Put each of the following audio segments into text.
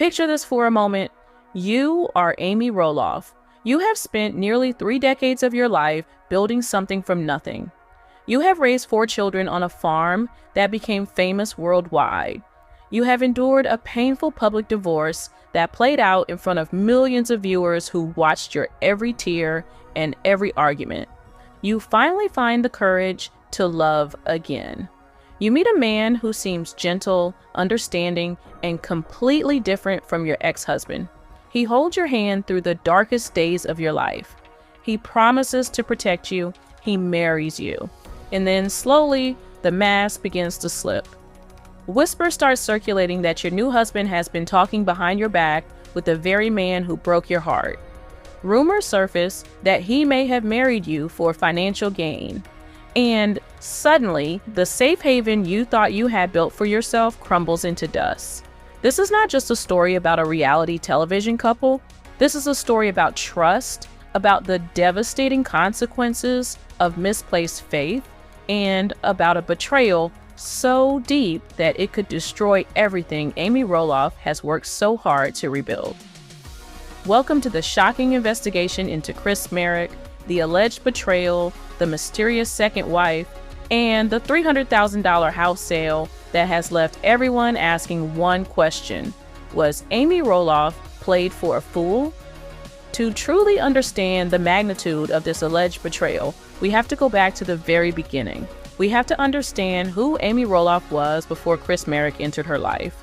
Picture this for a moment. You are Amy Roloff. You have spent nearly 3 decades of your life building something from nothing. You have raised 4 children on a farm that became famous worldwide. You have endured a painful public divorce that played out in front of millions of viewers who watched your every tear and every argument. You finally find the courage to love again. You meet a man who seems gentle, understanding, and completely different from your ex-husband. He holds your hand through the darkest days of your life. He promises to protect you. He marries you. And then slowly, the mask begins to slip. Whispers start circulating that your new husband has been talking behind your back with the very man who broke your heart. Rumors surface that he may have married you for financial gain. And suddenly, the safe haven you thought you had built for yourself crumbles into dust. This is not just a story about a reality television couple. This is a story about trust, about the devastating consequences of misplaced faith, and about a betrayal so deep that it could destroy everything Amy Roloff has worked so hard to rebuild. Welcome to the shocking investigation into Chris Marek, the alleged betrayal, the mysterious second wife, and the $300,000 house sale that has left everyone asking one question: was Amy Roloff played for a fool? To truly understand the magnitude of this alleged betrayal, we have to go back to the very beginning. We have to understand who Amy Roloff was before Chris Marek entered her life.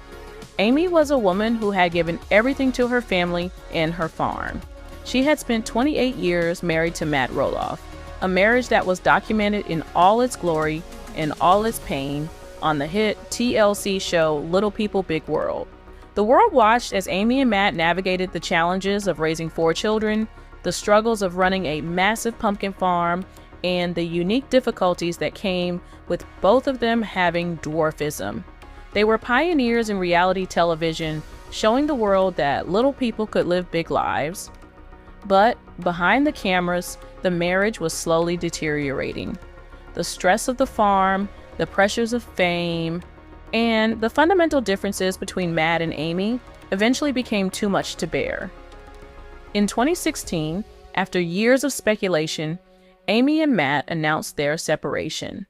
Amy was a woman who had given everything to her family and her farm. She had spent 28 years married to Matt Roloff, a marriage that was documented in all its glory and all its pain on the hit TLC show Little People Big World. The world watched as Amy and Matt navigated the challenges of raising 4 children, the struggles of running a massive pumpkin farm, and the unique difficulties that came with both of them having dwarfism. They were pioneers in reality television, showing the world that little people could live big lives. But behind the cameras, the marriage was slowly deteriorating. The stress of the farm, the pressures of fame, and the fundamental differences between Matt and Amy eventually became too much to bear. In 2016, after years of speculation, Amy and Matt announced their separation.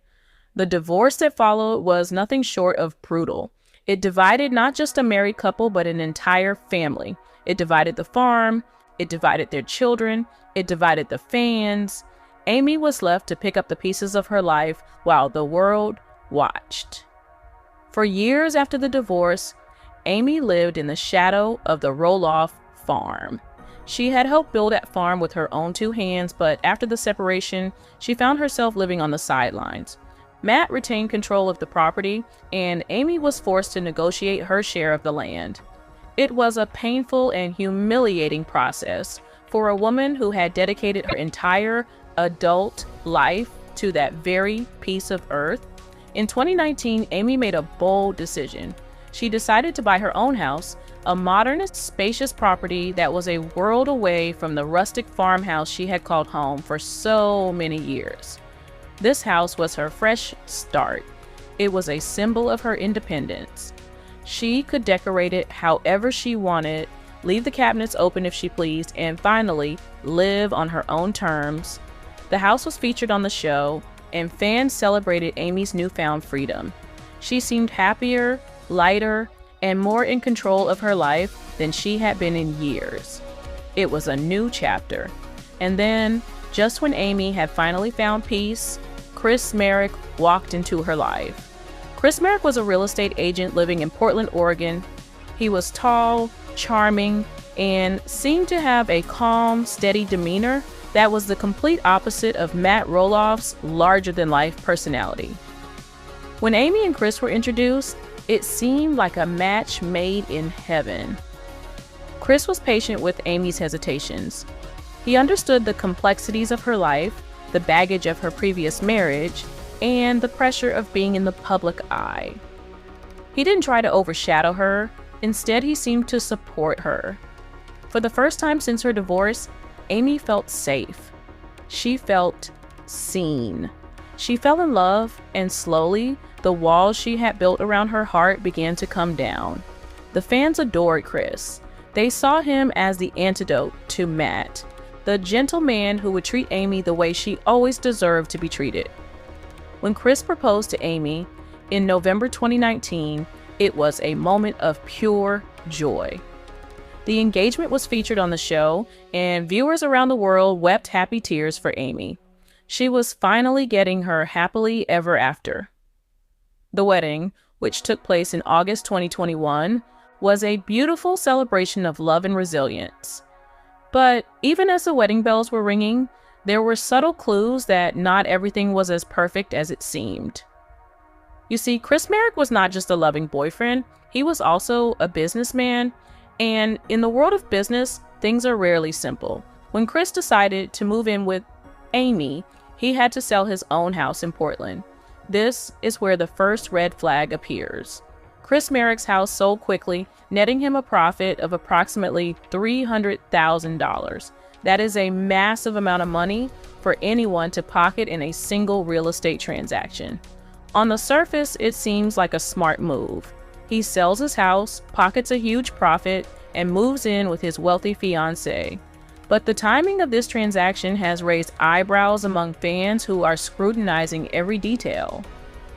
The divorce that followed was nothing short of brutal. It divided not just a married couple, but an entire family. It divided the farm, it divided their children, it divided the fans. Amy was left to pick up the pieces of her life while the world watched. For years after the divorce, Amy lived in the shadow of the Roloff Farm. She had helped build that farm with her own 2 hands, but after the separation, she found herself living on the sidelines. Matt retained control of the property, and Amy was forced to negotiate her share of the land. It was a painful and humiliating process for a woman who had dedicated her entire adult life to that very piece of earth. In 2019, Amy made a bold decision. She decided to buy her own house, a modern, spacious property that was a world away from the rustic farmhouse she had called home for so many years. This house was her fresh start. It was a symbol of her independence. She could decorate it however she wanted, leave the cabinets open if she pleased, and finally live on her own terms. The house was featured on the show, and fans celebrated Amy's newfound freedom. She seemed happier, lighter, and more in control of her life than she had been in years. It was a new chapter. And then, just when Amy had finally found peace, Chris Marek walked into her life. Chris Marek was a real estate agent living in Portland, Oregon. He was tall, charming, and seemed to have a calm, steady demeanor that was the complete opposite of Matt Roloff's larger-than-life personality. When Amy and Chris were introduced, it seemed like a match made in heaven. Chris was patient with Amy's hesitations. He understood the complexities of her life, the baggage of her previous marriage, and the pressure of being in the public eye. He didn't try to overshadow her. Instead, he seemed to support her. For the first time since her divorce, Amy felt safe. She felt seen. She fell in love, and slowly, the walls she had built around her heart began to come down. The fans adored Chris. They saw him as the antidote to Matt, the gentleman who would treat Amy the way she always deserved to be treated. When Chris proposed to Amy in November 2019, it was a moment of pure joy. The engagement was featured on the show, and viewers around the world wept happy tears for Amy. She was finally getting her happily ever after. The wedding, which took place in August 2021, was a beautiful celebration of love and resilience. But even as the wedding bells were ringing, there were subtle clues that not everything was as perfect as it seemed. You see, Chris Marek was not just a loving boyfriend, he was also a businessman, and in the world of business, things are rarely simple. When Chris decided to move in with Amy, he had to sell his own house in Portland. This is where the first red flag appears. Chris Marek's house sold quickly, netting him a profit of approximately $300,000. That is a massive amount of money for anyone to pocket in a single real estate transaction. On the surface, it seems like a smart move. He sells his house, pockets a huge profit, and moves in with his wealthy fiancée. But the timing of this transaction has raised eyebrows among fans who are scrutinizing every detail.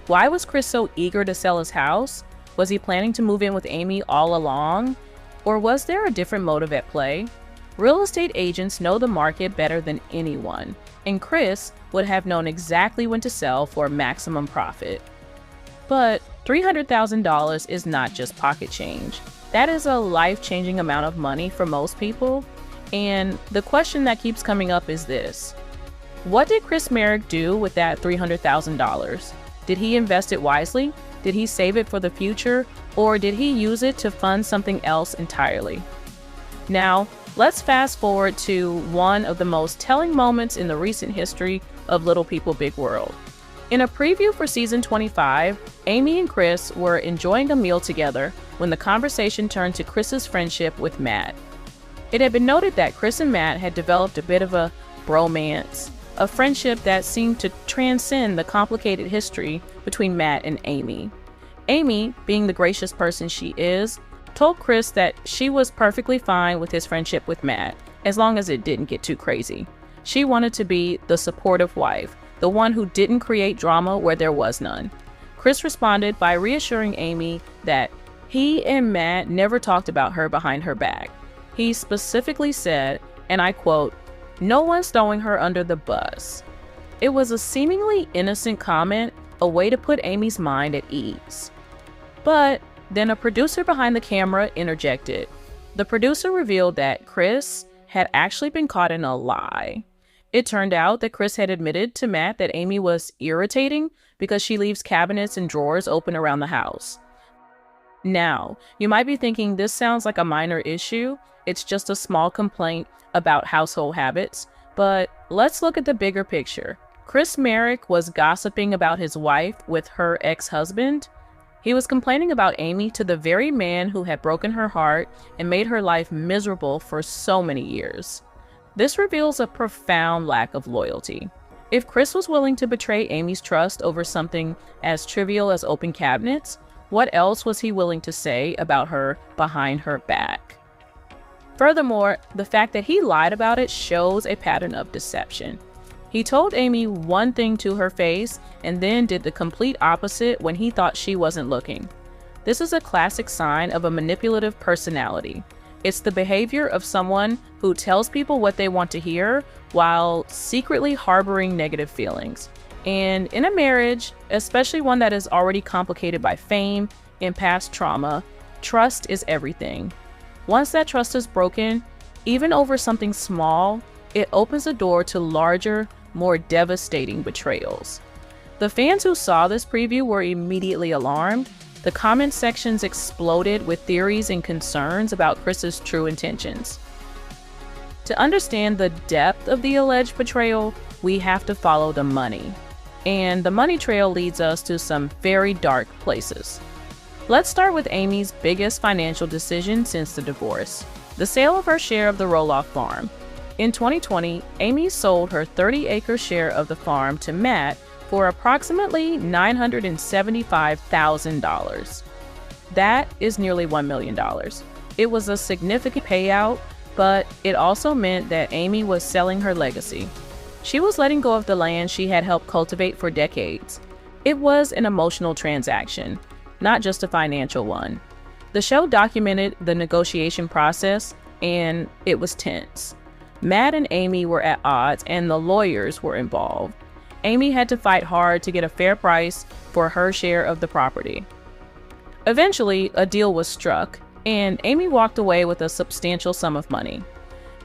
Why was Chris so eager to sell his house? Was he planning to move in with Amy all along? Or was there a different motive at play? Real estate agents know the market better than anyone, and Chris would have known exactly when to sell for maximum profit. But $300,000 is not just pocket change. That is a life-changing amount of money for most people. And the question that keeps coming up is this: what did Chris Marek do with that $300,000? Did he invest it wisely? Did he save it for the future? Or did he use it to fund something else entirely? Now, let's fast forward to one of the most telling moments in the recent history of Little People Big World. In a preview for season 25, Amy and Chris were enjoying a meal together when the conversation turned to Chris's friendship with Matt. It had been noted that Chris and Matt had developed a bit of a bromance, a friendship that seemed to transcend the complicated history between Matt and Amy. Amy, being the gracious person she is, told Chris that she was perfectly fine with his friendship with Matt, as long as it didn't get too crazy. She wanted to be the supportive wife, the one who didn't create drama where there was none. Chris responded by reassuring Amy that he and Matt never talked about her behind her back. He specifically said, and I quote, "No one's throwing her under the bus." It was a seemingly innocent comment, a way to put Amy's mind at ease. But then a producer behind the camera interjected. The producer revealed that Chris had actually been caught in a lie. It turned out that Chris had admitted to Matt that Amy was irritating because she leaves cabinets and drawers open around the house. Now, you might be thinking this sounds like a minor issue. It's just a small complaint about household habits. But let's look at the bigger picture. Chris Marek was gossiping about his wife with her ex-husband. He was complaining about Amy to the very man who had broken her heart and made her life miserable for so many years. This reveals a profound lack of loyalty. If Chris was willing to betray Amy's trust over something as trivial as open cabinets, what else was he willing to say about her behind her back? Furthermore, the fact that he lied about it shows a pattern of deception. He told Amy one thing to her face and then did the complete opposite when he thought she wasn't looking. This is a classic sign of a manipulative personality. It's the behavior of someone who tells people what they want to hear while secretly harboring negative feelings. And in a marriage, especially one that is already complicated by fame and past trauma, trust is everything. Once that trust is broken, even over something small, it opens the door to larger, more devastating betrayals. The fans who saw this preview were immediately alarmed. The comment sections exploded with theories and concerns about Chris's true intentions. To understand the depth of the alleged betrayal, we have to follow the money. And the money trail leads us to some very dark places. Let's start with Amy's biggest financial decision since the divorce, the sale of her share of the Roloff Farm. In 2020, Amy sold her 30-acre share of the farm to Matt for approximately $975,000. That is nearly $1 million. It was a significant payout, but it also meant that Amy was selling her legacy. She was letting go of the land she had helped cultivate for decades. It was an emotional transaction, not just a financial one. The show documented the negotiation process, and it was tense. Matt and Amy were at odds, and the lawyers were involved. Amy had to fight hard to get a fair price for her share of the property. Eventually, a deal was struck, and Amy walked away with a substantial sum of money.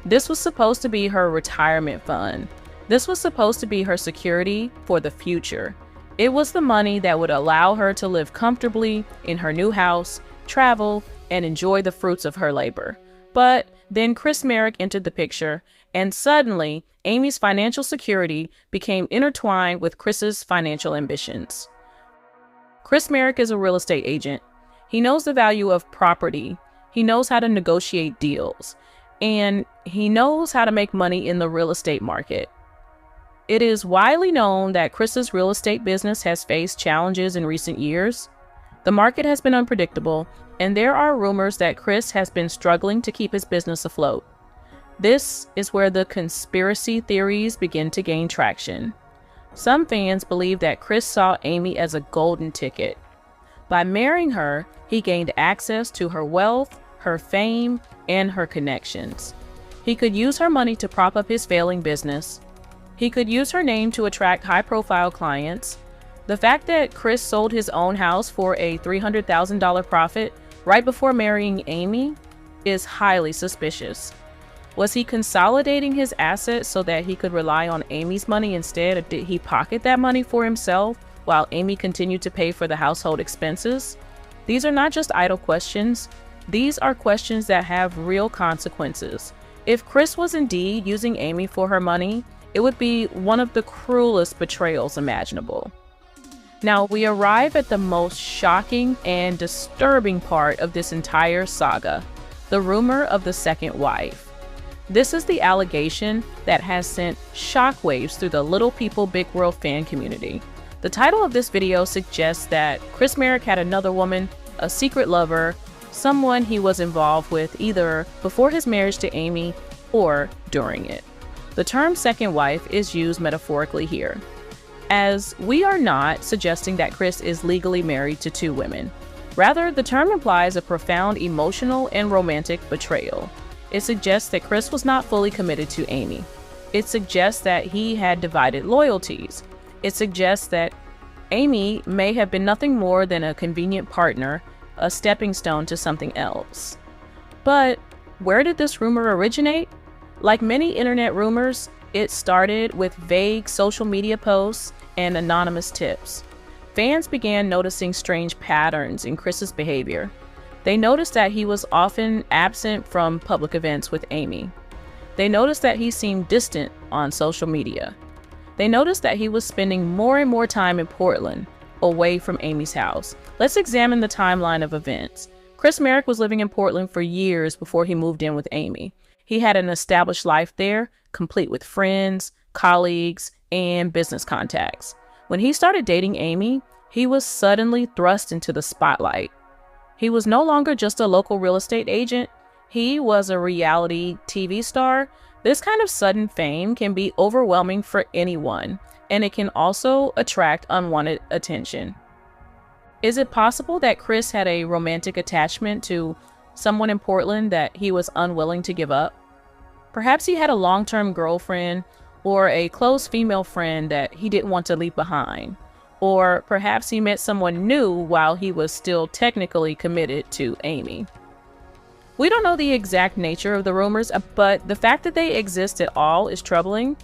This was supposed to be her retirement fund. This was supposed to be her security for the future. It was the money that would allow her to live comfortably in her new house, travel, and enjoy the fruits of her labor. But then Chris Marek entered the picture, and suddenly, Amy's financial security became intertwined with Chris's financial ambitions. Chris Marek is a real estate agent. He knows the value of property. He knows how to negotiate deals, and he knows how to make money in the real estate market. It is widely known that Chris's real estate business has faced challenges in recent years. The market has been unpredictable, and there are rumors that Chris has been struggling to keep his business afloat. This is where the conspiracy theories begin to gain traction. Some fans believe that Chris saw Amy as a golden ticket. By marrying her, he gained access to her wealth, her fame, and her connections. He could use her money to prop up his failing business. He could use her name to attract high-profile clients. The fact that Chris sold his own house for a $300,000 profit right before marrying Amy is highly suspicious. Was he consolidating his assets so that he could rely on Amy's money instead, or did he pocket that money for himself while Amy continued to pay for the household expenses? These are not just idle questions. These are questions that have real consequences. If Chris was indeed using Amy for her money, it would be one of the cruelest betrayals imaginable. Now, we arrive at the most shocking and disturbing part of this entire saga, the rumor of the second wife. This is the allegation that has sent shockwaves through the Little People Big World fan community. The title of this video suggests that Chris Marek had another woman, a secret lover, someone he was involved with either before his marriage to Amy or during it. The term second wife is used metaphorically here, as we are not suggesting that Chris is legally married to two women. Rather, the term implies a profound emotional and romantic betrayal. It suggests that Chris was not fully committed to Amy. It suggests that he had divided loyalties. It suggests that Amy may have been nothing more than a convenient partner, a stepping stone to something else. But where did this rumor originate? Like many internet rumors, it started with vague social media posts and anonymous tips. Fans began noticing strange patterns in Chris's behavior. They noticed that he was often absent from public events with Amy. They noticed that he seemed distant on social media. They noticed that he was spending more and more time in Portland, away from Amy's house. Let's examine the timeline of events. Chris Marek was living in Portland for years before he moved in with Amy. He had an established life there, complete with friends, colleagues, and business contacts. When he started dating Amy, he was suddenly thrust into the spotlight. He was no longer just a local real estate agent. He was a reality TV star. This kind of sudden fame can be overwhelming for anyone, and it can also attract unwanted attention. Is it possible that Chris had a romantic attachment to someone in Portland that he was unwilling to give up? Perhaps he had a long-term girlfriend or a close female friend that he didn't want to leave behind. Or perhaps he met someone new while he was still technically committed to Amy. We don't know the exact nature of the rumors, but the fact that they exist at all is troubling.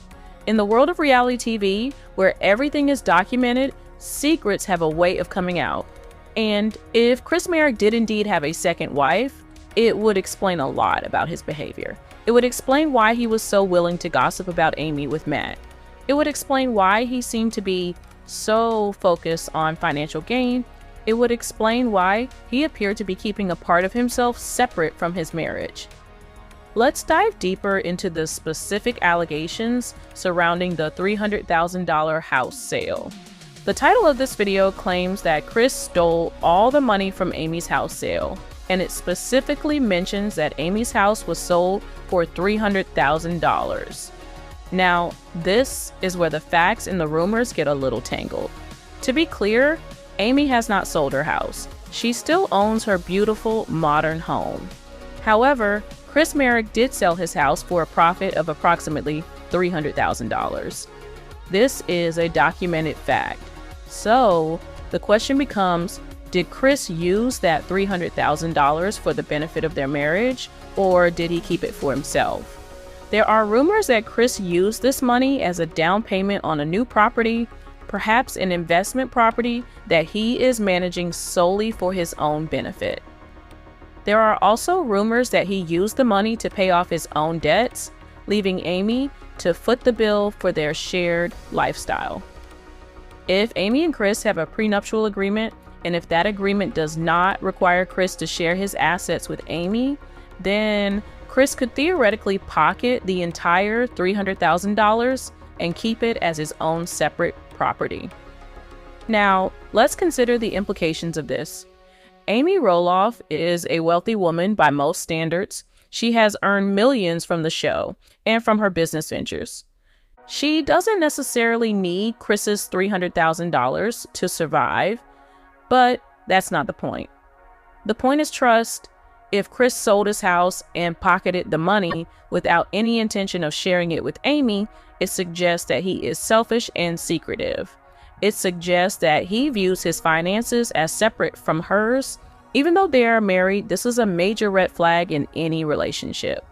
In the world of reality TV, where everything is documented, secrets have a way of coming out. And if Chris Marek did indeed have a second wife, it would explain a lot about his behavior. It would explain why he was so willing to gossip about Amy with Matt. It would explain why he seemed to be so focused on financial gain. It would explain why he appeared to be keeping a part of himself separate from his marriage. Let's dive deeper into the specific allegations surrounding the $300,000 house sale. The title of this video claims that Chris stole all the money from Amy's house sale, and it specifically mentions that Amy's house was sold for $300,000. Now, this is where the facts and the rumors get a little tangled. To be clear, Amy has not sold her house. She still owns her beautiful modern home. However, Chris Marek did sell his house for a profit of approximately $300,000. This is a documented fact. So, the question becomes, did Chris use that $300,000 for the benefit of their marriage, or did he keep it for himself? There are rumors that Chris used this money as a down payment on a new property, perhaps an investment property that he is managing solely for his own benefit. There are also rumors that he used the money to pay off his own debts, leaving Amy to foot the bill for their shared lifestyle. If Amy and Chris have a prenuptial agreement, and if that agreement does not require Chris to share his assets with Amy, then Chris could theoretically pocket the entire $300,000 and keep it as his own separate property. Now, let's consider the implications of this. Amy Roloff is a wealthy woman by most standards. She has earned millions from the show and from her business ventures. She doesn't necessarily need Chris's $300,000 to survive, but that's not the point. The point is trust. If Chris sold his house and pocketed the money without any intention of sharing it with Amy, it suggests that he is selfish and secretive. It suggests that he views his finances as separate from hers. Even though they are married, this is a major red flag in any relationship.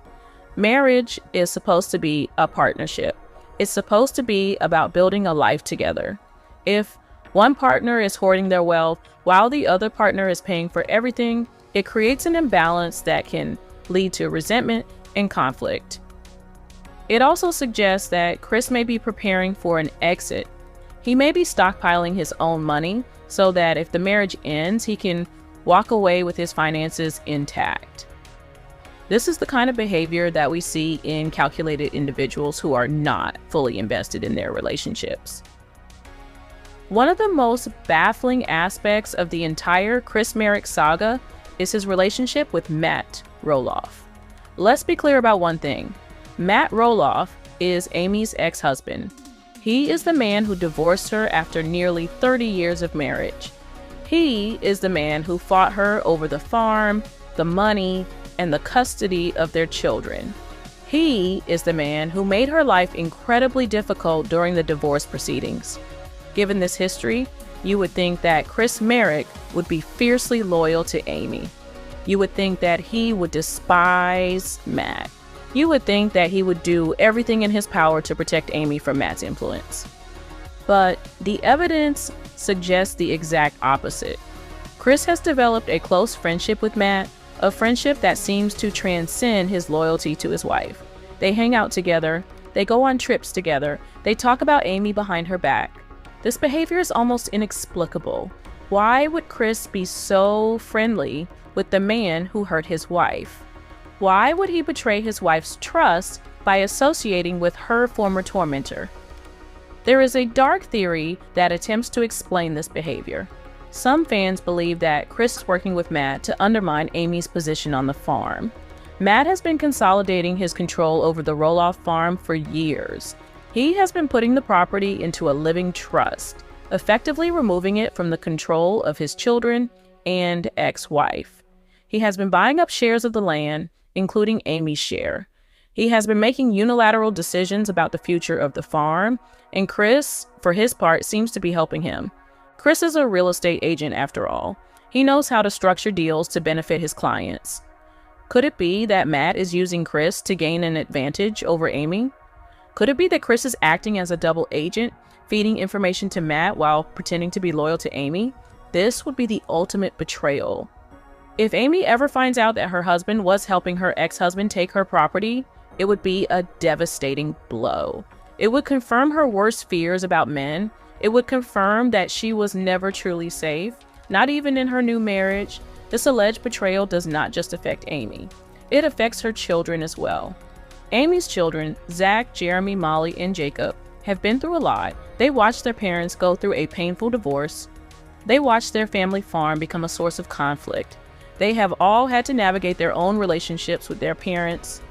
Marriage is supposed to be a partnership. It's supposed to be about building a life together. If one partner is hoarding their wealth while the other partner is paying for everything, it creates an imbalance that can lead to resentment and conflict. It also suggests that Chris may be preparing for an exit. He may be stockpiling his own money so that if the marriage ends, he can walk away with his finances intact. This is the kind of behavior that we see in calculated individuals who are not fully invested in their relationships. One of the most baffling aspects of the entire Chris Marek saga is his relationship with Matt Roloff. Let's be clear about one thing. Matt Roloff is Amy's ex-husband. He is the man who divorced her after nearly 30 years of marriage. He is the man who fought her over the farm, the money, and the custody of their children. He is the man who made her life incredibly difficult during the divorce proceedings. Given this history, you would think that Chris Marek would be fiercely loyal to Amy. You would think that he would despise Matt. You would think that he would do everything in his power to protect Amy from Matt's influence. But the evidence suggests the exact opposite. Chris has developed a close friendship with Matt, a friendship that seems to transcend his loyalty to his wife. They hang out together, they go on trips together, they talk about Amy behind her back. This behavior is almost inexplicable. Why would Chris be so friendly with the man who hurt his wife? Why would he betray his wife's trust by associating with her former tormentor? There is a dark theory that attempts to explain this behavior. Some fans believe that Chris is working with Matt to undermine Amy's position on the farm. Matt has been consolidating his control over the Roloff Farm for years. He has been putting the property into a living trust, effectively removing it from the control of his children and ex-wife. He has been buying up shares of the land, including Amy's share. He has been making unilateral decisions about the future of the farm, and Chris, for his part, seems to be helping him. Chris is a real estate agent after all. He knows how to structure deals to benefit his clients. Could it be that Matt is using Chris to gain an advantage over Amy? Could it be that Chris is acting as a double agent, feeding information to Matt while pretending to be loyal to Amy? This would be the ultimate betrayal. If Amy ever finds out that her husband was helping her ex-husband take her property, it would be a devastating blow. It would confirm her worst fears about men. It would confirm that she was never truly safe, not even in her new marriage. This alleged betrayal does not just affect Amy. It affects her children as well. Amy's children, Zach, Jeremy, Molly, and Jacob, have been through a lot. They watched their parents go through a painful divorce. They watched their family farm become a source of conflict. They have all had to navigate their own relationships with their parents.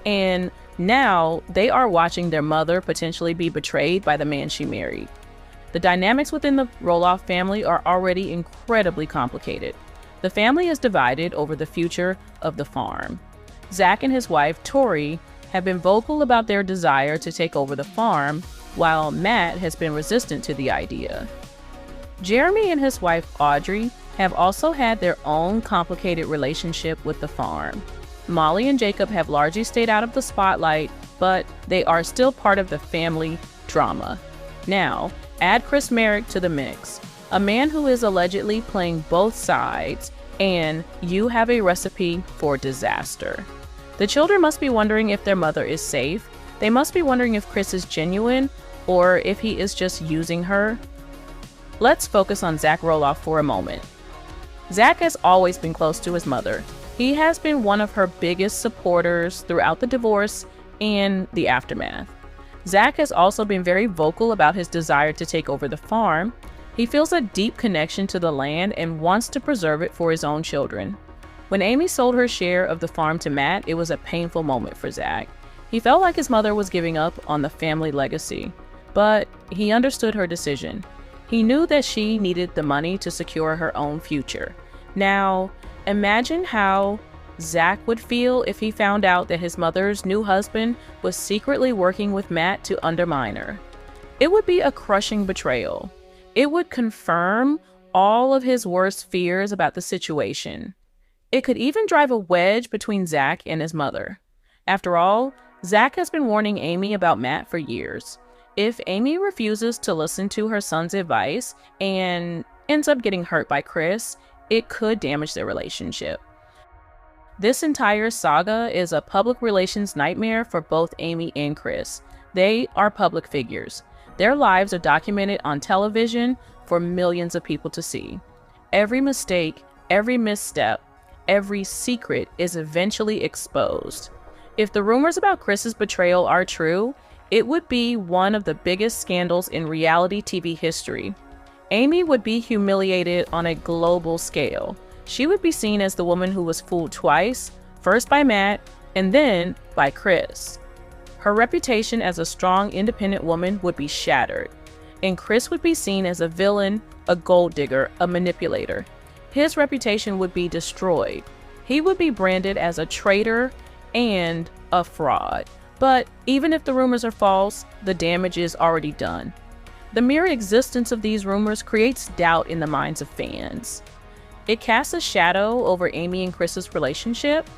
And now they are watching their mother potentially be betrayed by the man she married. The dynamics within the Roloff family are already incredibly complicated. The family is divided over the future of the farm. Zach and his wife, Tori, have been vocal about their desire to take over the farm, while Matt has been resistant to the idea. Jeremy and his wife, Audrey, have also had their own complicated relationship with the farm. Molly and Jacob have largely stayed out of the spotlight, but they are still part of the family drama. Now, add Chris Marek to the mix, a man who is allegedly playing both sides, and you have a recipe for disaster. The children must be wondering if their mother is safe. They must be wondering if Chris is genuine or if he is just using her. Let's focus on Zach Roloff for a moment. Zach has always been close to his mother. He has been one of her biggest supporters throughout the divorce and the aftermath. Zach has also been very vocal about his desire to take over the farm. He feels a deep connection to the land and wants to preserve it for his own children. When Amy sold her share of the farm to Matt, it was a painful moment for Zach. He felt like his mother was giving up on the family legacy, but he understood her decision. He knew that she needed the money to secure her own future. Now, imagine how Zach would feel if he found out that his mother's new husband was secretly working with Matt to undermine her. It would be a crushing betrayal. It would confirm all of his worst fears about the situation. It could even drive a wedge between Zach and his mother. After all, Zach has been warning Amy about Matt for years. If Amy refuses to listen to her son's advice and ends up getting hurt by Chris, it could damage their relationship. This entire saga is a public relations nightmare for both Amy and Chris. They are public figures. Their lives are documented on television for millions of people to see. Every mistake, every misstep, every secret is eventually exposed. If the rumors about Chris's betrayal are true, it would be one of the biggest scandals in reality TV history. Amy would be humiliated on a global scale. She would be seen as the woman who was fooled twice, first by Matt and then by Chris. Her reputation as a strong, independent woman would be shattered, and Chris would be seen as a villain, a gold digger, a manipulator. His reputation would be destroyed. He would be branded as a traitor and a fraud. But even if the rumors are false, the damage is already done. The mere existence of these rumors creates doubt in the minds of fans. It casts a shadow over Amy and Chris's relationship.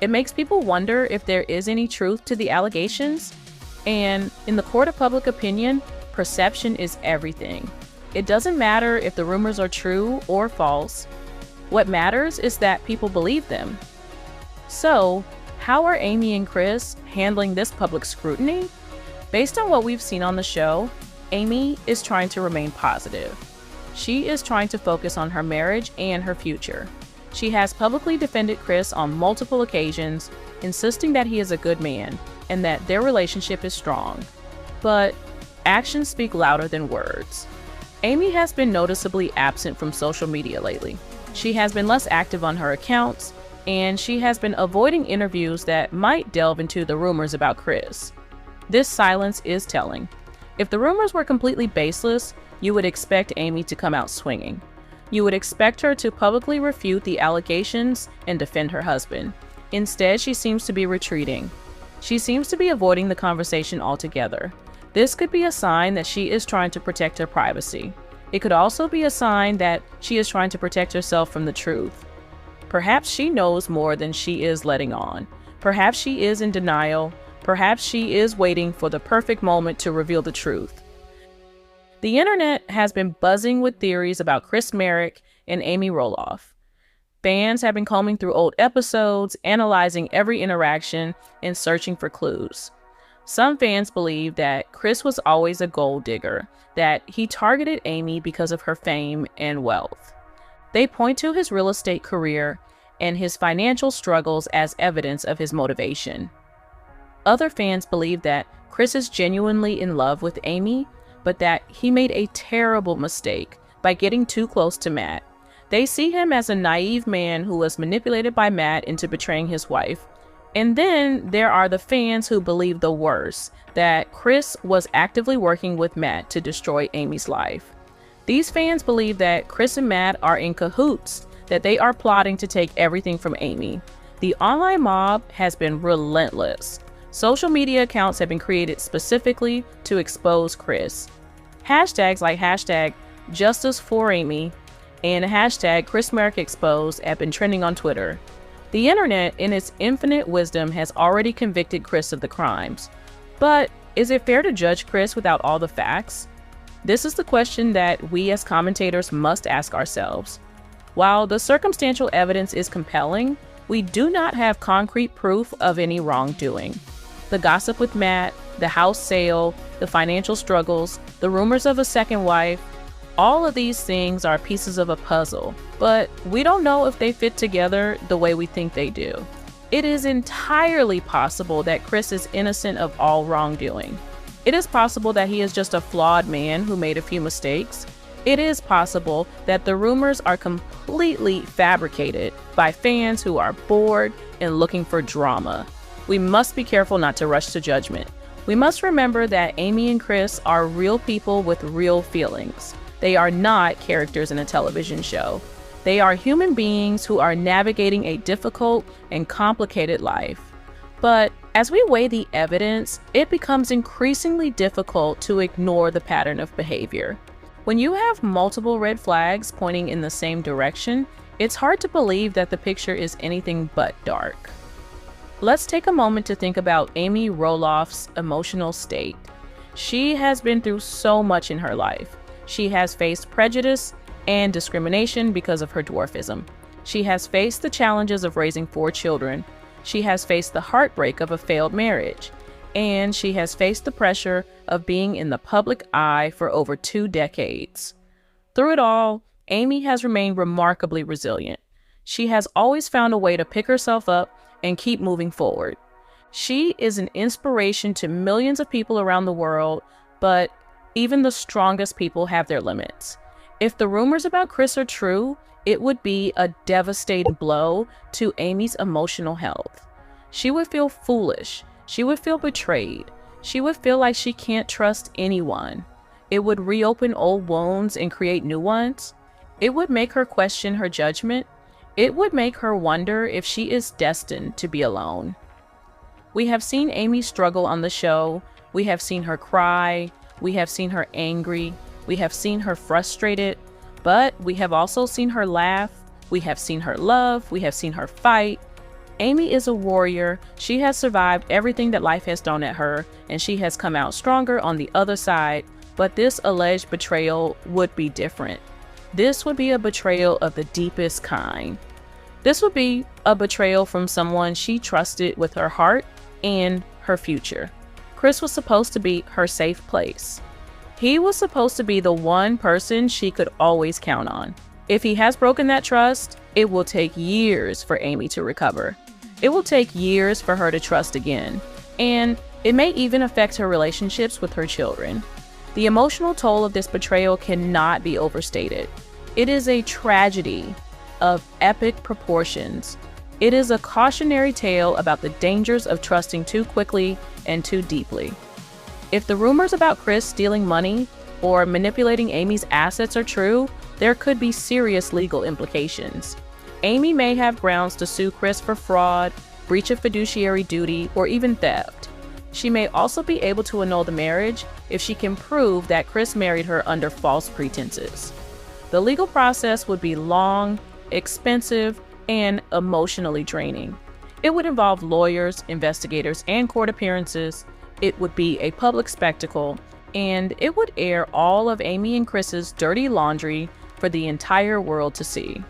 It makes people wonder if there is any truth to the allegations. And in the court of public opinion, perception is everything. It doesn't matter if the rumors are true or false. What matters is that people believe them. So, how are Amy and Chris handling this public scrutiny? Based on what we've seen on the show, Amy is trying to remain positive. She is trying to focus on her marriage and her future. She has publicly defended Chris on multiple occasions, insisting that he is a good man and that their relationship is strong. But actions speak louder than words. Amy has been noticeably absent from social media lately. She has been less active on her accounts, and she has been avoiding interviews that might delve into the rumors about Chris. This silence is telling. If the rumors were completely baseless, you would expect Amy to come out swinging. You would expect her to publicly refute the allegations and defend her husband. Instead, she seems to be retreating. She seems to be avoiding the conversation altogether. This could be a sign that she is trying to protect her privacy. It could also be a sign that she is trying to protect herself from the truth. Perhaps she knows more than she is letting on. Perhaps she is in denial. Perhaps she is waiting for the perfect moment to reveal the truth. The internet has been buzzing with theories about Chris Marek and Amy Roloff. Fans have been combing through old episodes, analyzing every interaction, and searching for clues. Some fans believe that Chris was always a gold digger, that he targeted Amy because of her fame and wealth. They point to his real estate career and his financial struggles as evidence of his motivation. Other fans believe that Chris is genuinely in love with Amy, but that he made a terrible mistake by getting too close to Matt. They see him as a naive man who was manipulated by Matt into betraying his wife. And then there are the fans who believe the worst, that Chris was actively working with Matt to destroy Amy's life. These fans believe that Chris and Matt are in cahoots, that they are plotting to take everything from Amy. The online mob has been relentless. Social media accounts have been created specifically to expose Chris. Hashtags like hashtag Justice for Amy and hashtag Chris Marek Exposed have been trending on Twitter. The internet, in its infinite wisdom, has already convicted Chris of the crimes. But is it fair to judge Chris without all the facts? This is the question that we as commentators must ask ourselves. While the circumstantial evidence is compelling, we do not have concrete proof of any wrongdoing. The gossip with Matt, the house sale, the financial struggles, the rumors of a second wife, all of these things are pieces of a puzzle, but we don't know if they fit together the way we think they do. It is entirely possible that Chris is innocent of all wrongdoing. It is possible that he is just a flawed man who made a few mistakes. It is possible that the rumors are completely fabricated by fans who are bored and looking for drama. We must be careful not to rush to judgment. We must remember that Amy and Chris are real people with real feelings. They are not characters in a television show. They are human beings who are navigating a difficult and complicated life. But as we weigh the evidence, it becomes increasingly difficult to ignore the pattern of behavior. When you have multiple red flags pointing in the same direction, it's hard to believe that the picture is anything but dark. Let's take a moment to think about Amy Roloff's emotional state. She has been through so much in her life. She has faced prejudice and discrimination because of her dwarfism. She has faced the challenges of raising 4 children. She has faced the heartbreak of a failed marriage. And she has faced the pressure of being in the public eye for over 2 decades. Through it all, Amy has remained remarkably resilient. She has always found a way to pick herself up and keep moving forward. She is an inspiration to millions of people around the world, but even the strongest people have their limits. If the rumors about Chris are true, it would be a devastating blow to Amy's emotional health. She would feel foolish. She would feel betrayed. She would feel like she can't trust anyone. It would reopen old wounds and create new ones. It would make her question her judgment. It would make her wonder if she is destined to be alone. We have seen Amy struggle on the show. We have seen her cry. We have seen her angry. We have seen her frustrated. But we have also seen her laugh. We have seen her love. We have seen her fight. Amy is a warrior. She has survived everything that life has thrown at her, and she has come out stronger on the other side. But this alleged betrayal would be different. This would be a betrayal of the deepest kind. This would be a betrayal from someone she trusted with her heart and her future. Chris was supposed to be her safe place. He was supposed to be the one person she could always count on. If he has broken that trust, it will take years for Amy to recover. It will take years for her to trust again. And it may even affect her relationships with her children. The emotional toll of this betrayal cannot be overstated. It is a tragedy of epic proportions. It is a cautionary tale about the dangers of trusting too quickly and too deeply. If the rumors about Chris stealing money or manipulating Amy's assets are true, there could be serious legal implications. Amy may have grounds to sue Chris for fraud, breach of fiduciary duty, or even theft. She may also be able to annul the marriage if she can prove that Chris married her under false pretenses. The legal process would be long, expensive, and emotionally draining. It would involve lawyers, investigators, and court appearances. It would be a public spectacle, and it would air all of Amy and Chris's dirty laundry for the entire world to see.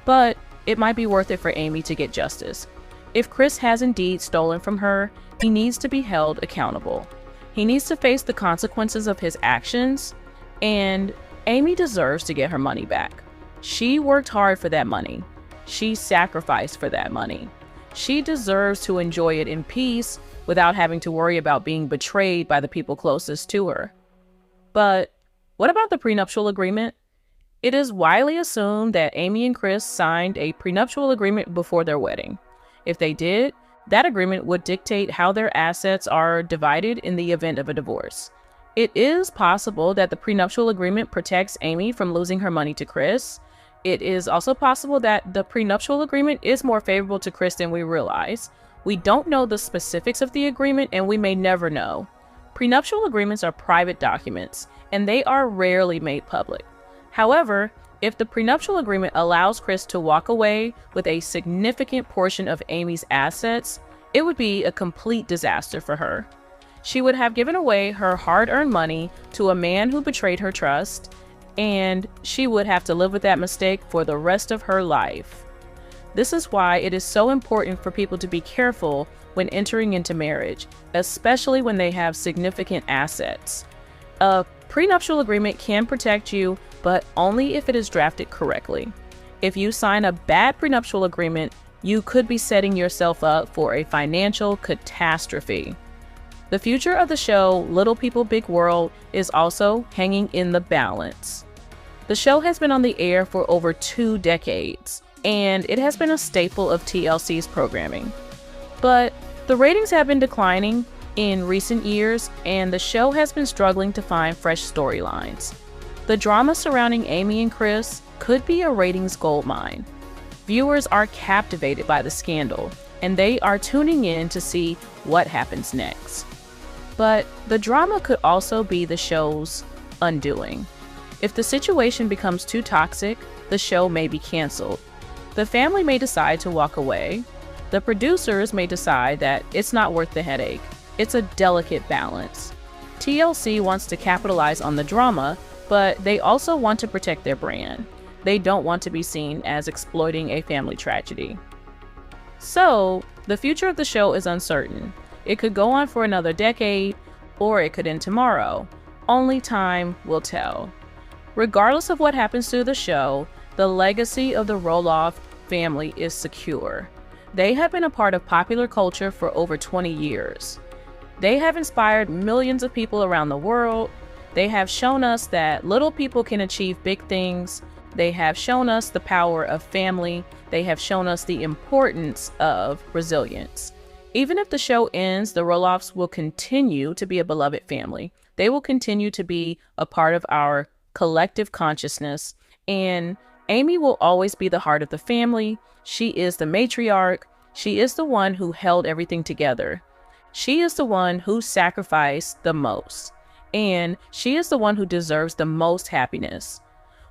But it might be worth it for Amy to get justice. If Chris has indeed stolen from her, he needs to be held accountable. He needs to face the consequences of his actions, and Amy deserves to get her money back. She worked hard for that money. She sacrificed for that money. She deserves to enjoy it in peace without having to worry about being betrayed by the people closest to her. But what about the prenuptial agreement? It is widely assumed that Amy and Chris signed a prenuptial agreement before their wedding. If they did, that agreement would dictate how their assets are divided in the event of a divorce. It is possible that the prenuptial agreement protects Amy from losing her money to Chris. It is also possible that the prenuptial agreement is more favorable to Chris than we realize. We don't know the specifics of the agreement, and we may never know. Prenuptial agreements are private documents, and they are rarely made public. However, if the prenuptial agreement allows Chris to walk away with a significant portion of Amy's assets, it would be a complete disaster for her. She would have given away her hard-earned money to a man who betrayed her trust, and she would have to live with that mistake for the rest of her life. This is why it is so important for people to be careful when entering into marriage, especially when they have significant assets. A prenuptial agreement can protect you, but only if it is drafted correctly. If you sign a bad prenuptial agreement, you could be setting yourself up for a financial catastrophe. The future of the show, Little People, Big World, is also hanging in the balance. The show has been on the air for over 2 decades, and it has been a staple of TLC's programming. But the ratings have been declining in recent years, and the show has been struggling to find fresh storylines. The drama surrounding Amy and Chris could be a ratings goldmine. Viewers are captivated by the scandal, and they are tuning in to see what happens next. But the drama could also be the show's undoing. If the situation becomes too toxic, the show may be canceled. The family may decide to walk away. The producers may decide that it's not worth the headache. It's a delicate balance. TLC wants to capitalize on the drama, but they also want to protect their brand. They don't want to be seen as exploiting a family tragedy. So, the future of the show is uncertain. It could go on for another decade, or it could end tomorrow. Only time will tell. Regardless of what happens to the show, the legacy of the Roloff family is secure. They have been a part of popular culture for over 20 years. They have inspired millions of people around the world. They have shown us that little people can achieve big things. They have shown us the power of family. They have shown us the importance of resilience. Even if the show ends, the Roloffs will continue to be a beloved family. They will continue to be a part of our collective consciousness, and Amy will always be the heart of the family. She is the matriarch. She is the one who held everything together. She is the one who sacrificed the most, and she is the one who deserves the most happiness.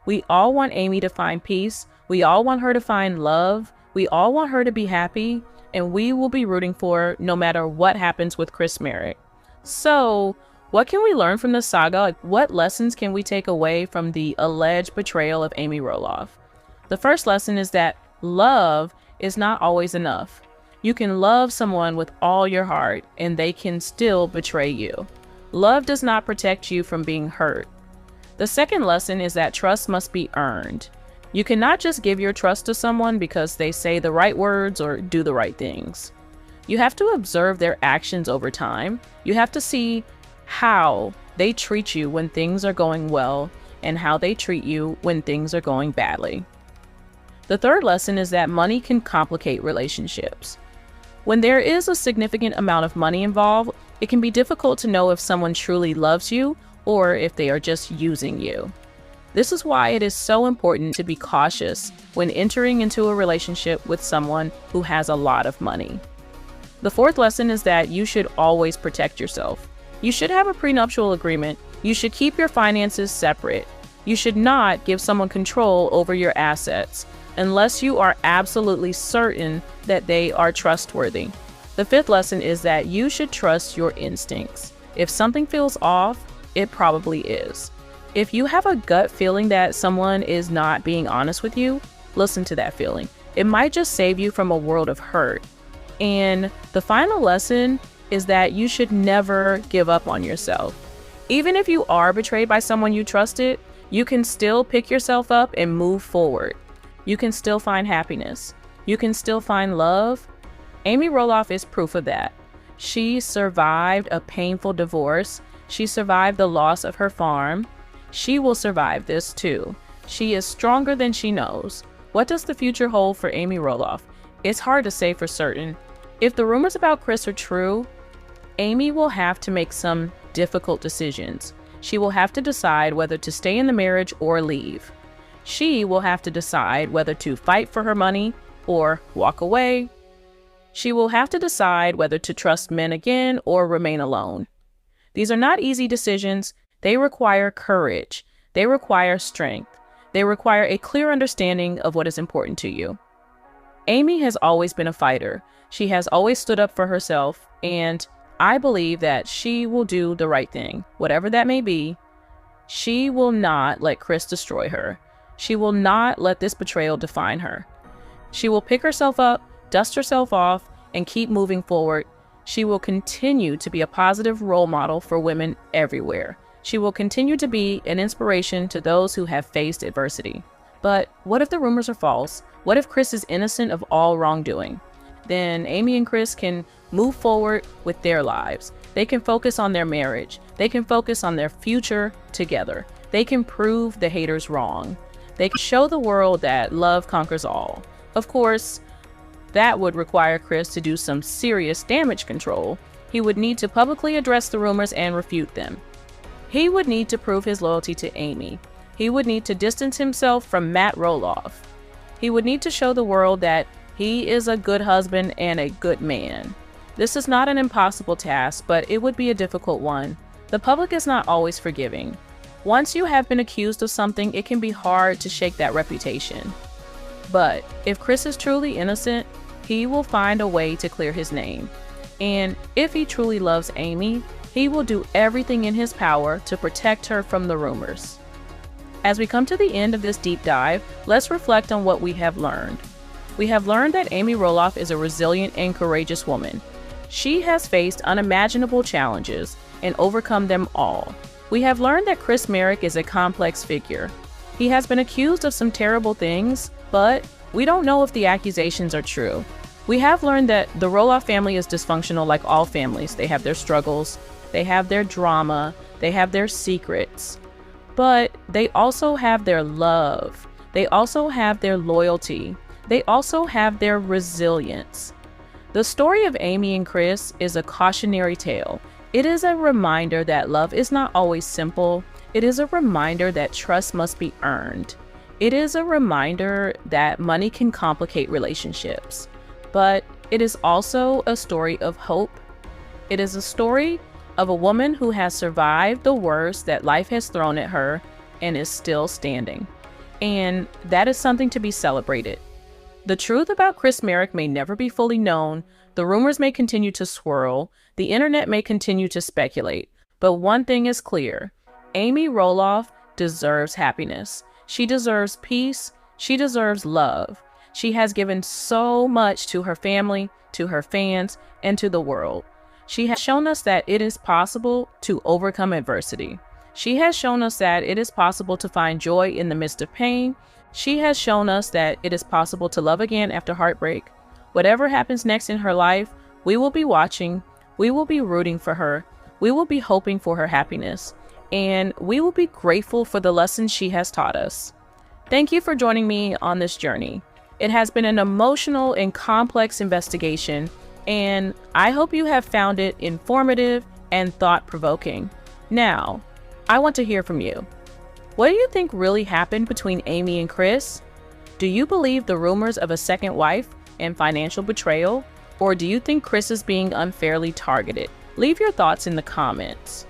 We all want Amy to find peace. We all want her to find love. We all want her to be happy, and we will be rooting for her no matter what happens with Chris Marek. So, what can we learn from this saga? What lessons can we take away from the alleged betrayal of Amy Roloff? The first lesson is that love is not always enough. You can love someone with all your heart, and they can still betray you. Love does not protect you from being hurt. The second lesson is that trust must be earned. You cannot just give your trust to someone because they say the right words or do the right things. You have to observe their actions over time. You have to see how they treat you when things are going well and how they treat you when things are going badly. The third lesson is that money can complicate relationships. When there is a significant amount of money involved, it can be difficult to know if someone truly loves you or if they are just using you. This is why it is so important to be cautious when entering into a relationship with someone who has a lot of money. The fourth lesson is that you should always protect yourself. You should have a prenuptial agreement. You should keep your finances separate. You should not give someone control over your assets unless you are absolutely certain that they are trustworthy. The fifth lesson is that you should trust your instincts. If something feels off, it probably is. If you have a gut feeling that someone is not being honest with you, listen to that feeling. It might just save you from a world of hurt. And the final lesson is that you should never give up on yourself. Even if you are betrayed by someone you trusted, you can still pick yourself up and move forward. You can still find happiness. You can still find love. Amy Roloff is proof of that. She survived a painful divorce. She survived the loss of her farm. She will survive this too. She is stronger than she knows. What does the future hold for Amy Roloff? It's hard to say for certain. If the rumors about Chris are true, Amy will have to make some difficult decisions. She will have to decide whether to stay in the marriage or leave. She will have to decide whether to fight for her money or walk away. She will have to decide whether to trust men again or remain alone. These are not easy decisions. They require courage. They require strength. They require a clear understanding of what is important to you. Amy has always been a fighter. She has always stood up for herself, and I believe that she will do the right thing. Whatever that may be, she will not let Chris destroy her. She will not let this betrayal define her. She will pick herself up, dust herself off, and keep moving forward. She will continue to be a positive role model for women everywhere. She will continue to be an inspiration to those who have faced adversity. But what if the rumors are false? What if Chris is innocent of all wrongdoing? Then Amy and Chris can move forward with their lives. They can focus on their marriage. They can focus on their future together. They can prove the haters wrong. They can show the world that love conquers all. Of course, that would require Chris to do some serious damage control. He would need to publicly address the rumors and refute them. He would need to prove his loyalty to Amy. He would need to distance himself from Matt Roloff. He would need to show the world that he is a good husband and a good man. This is not an impossible task, but it would be a difficult one. The public is not always forgiving. Once you have been accused of something, it can be hard to shake that reputation. But if Chris is truly innocent, he will find a way to clear his name. And if he truly loves Amy, he will do everything in his power to protect her from the rumors. As we come to the end of this deep dive, let's reflect on what we have learned. We have learned that Amy Roloff is a resilient and courageous woman. She has faced unimaginable challenges and overcome them all. We have learned that Chris Marek is a complex figure. He has been accused of some terrible things, but we don't know if the accusations are true. We have learned that the Roloff family is dysfunctional like all families. They have their struggles, they have their drama, they have their secrets, but they also have their love. They also have their loyalty. They also have their resilience. The story of Amy and Chris is a cautionary tale. It is a reminder that love is not always simple. It is a reminder that trust must be earned. It is a reminder that money can complicate relationships. But it is also a story of hope. It is a story of a woman who has survived the worst that life has thrown at her and is still standing. And that is something to be celebrated. The truth about Chris Marek may never be fully known. The rumors may continue to swirl. The internet may continue to speculate. But one thing is clear. Amy Roloff deserves happiness. She deserves peace. She deserves love. She has given so much to her family, to her fans, and to the world. She has shown us that it is possible to overcome adversity. She has shown us that it is possible to find joy in the midst of pain. She has shown us that it is possible to love again after heartbreak. Whatever happens next in her life, we will be watching. We will be rooting for her. We will be hoping for her happiness. And we will be grateful for the lessons she has taught us. Thank you for joining me on this journey. It has been an emotional and complex investigation, and I hope you have found it informative and thought-provoking. Now, I want to hear from you. What do you think really happened between Amy and Chris? Do you believe the rumors of a second wife and financial betrayal, or do you think Chris is being unfairly targeted? Leave your thoughts in the comments.